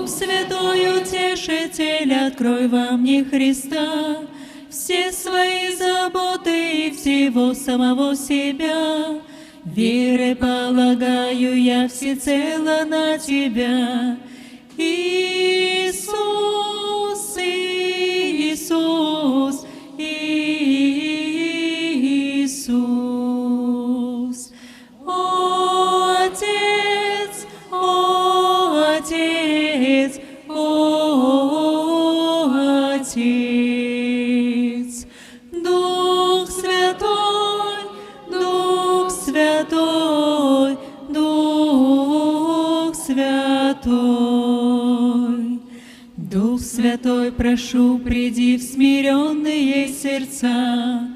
Дух Святой, Утешитель, открой во мне Христа, все свои заботы и всего самого себя. Верой полагаю я всецело на Тебя, Иисус, Иисус, Иисус. О, Отец, о, Отец, о, Отец. Дух Святой, Дух Святой, Дух Святой. Дух Святой, прошу, приди в смиренные сердца.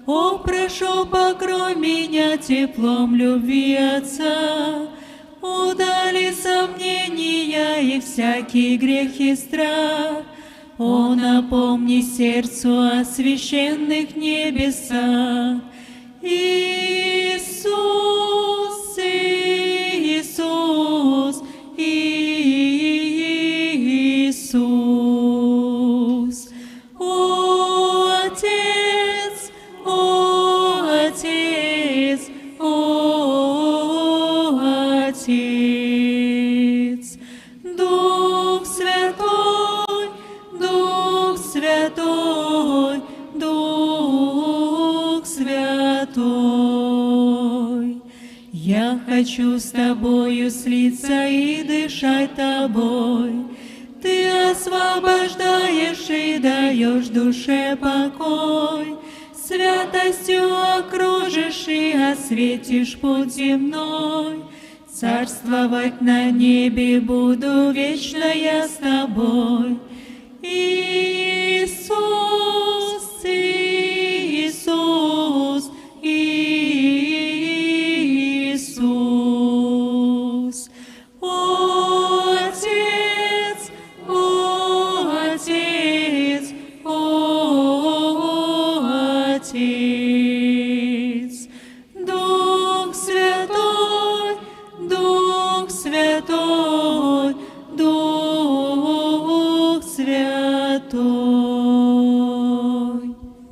О, прошу, покрой меня теплом любви Отца. Удали сомнения и всякий грех и страх. О, напомни сердцу о священных небесах. Иисус, Иисус, Иисус. О, Отец, о, Отец, о, Отец. Дух Святой, Дух Святой, Дух Святой. Я хочу с Тобою слиться и дышать Тобой. Ты освобождаешь и даешь душе покой. Святостью окружишь и осветишь путь земной. Царствовать на небе буду вечно я с Тобой. Иисус, Иисус, Иисус. О, Отец, о, Отец, о, Отец. Дух Святой, Дух Святой,